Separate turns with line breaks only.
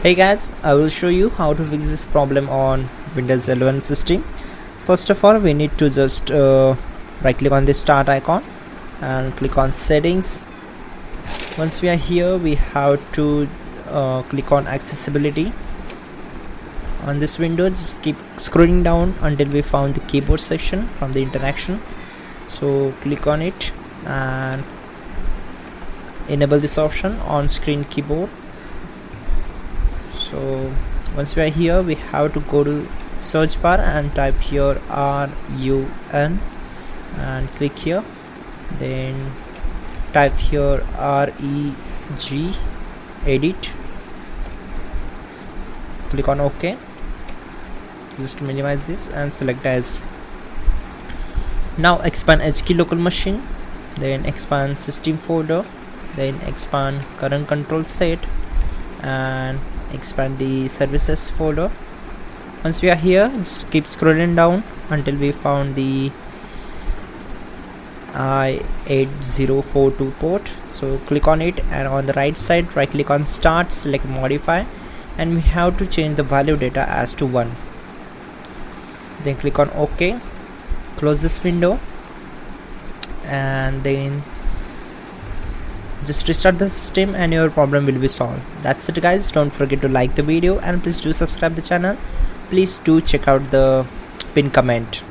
Hey guys, I will show you how to fix this problem on Windows 11 system. First of all, we need to just right click on the start icon and click on settings. Once we are here, we have to click on accessibility. On this window, just keep scrolling down until we found the keyboard section from the interaction. So click on it and enable this option on screen keyboard. So once we are here, we have to go to search bar and type here RUN and click here, then type here REG edit, click on OK. Just minimize this and select as. Now expand HK local machine, then expand system folder, then expand current control set and expand the services folder. Once we are here, just keep scrolling down until we found the I8042 port. So click on it and on the right side right click on start, select modify, and we have to change the value data as to 1. Then click on OK, close this window and then just restart the system and your problem will be solved. That's it guys. Don't forget to like the video and please do subscribe the channel. Please do check out the pin comment.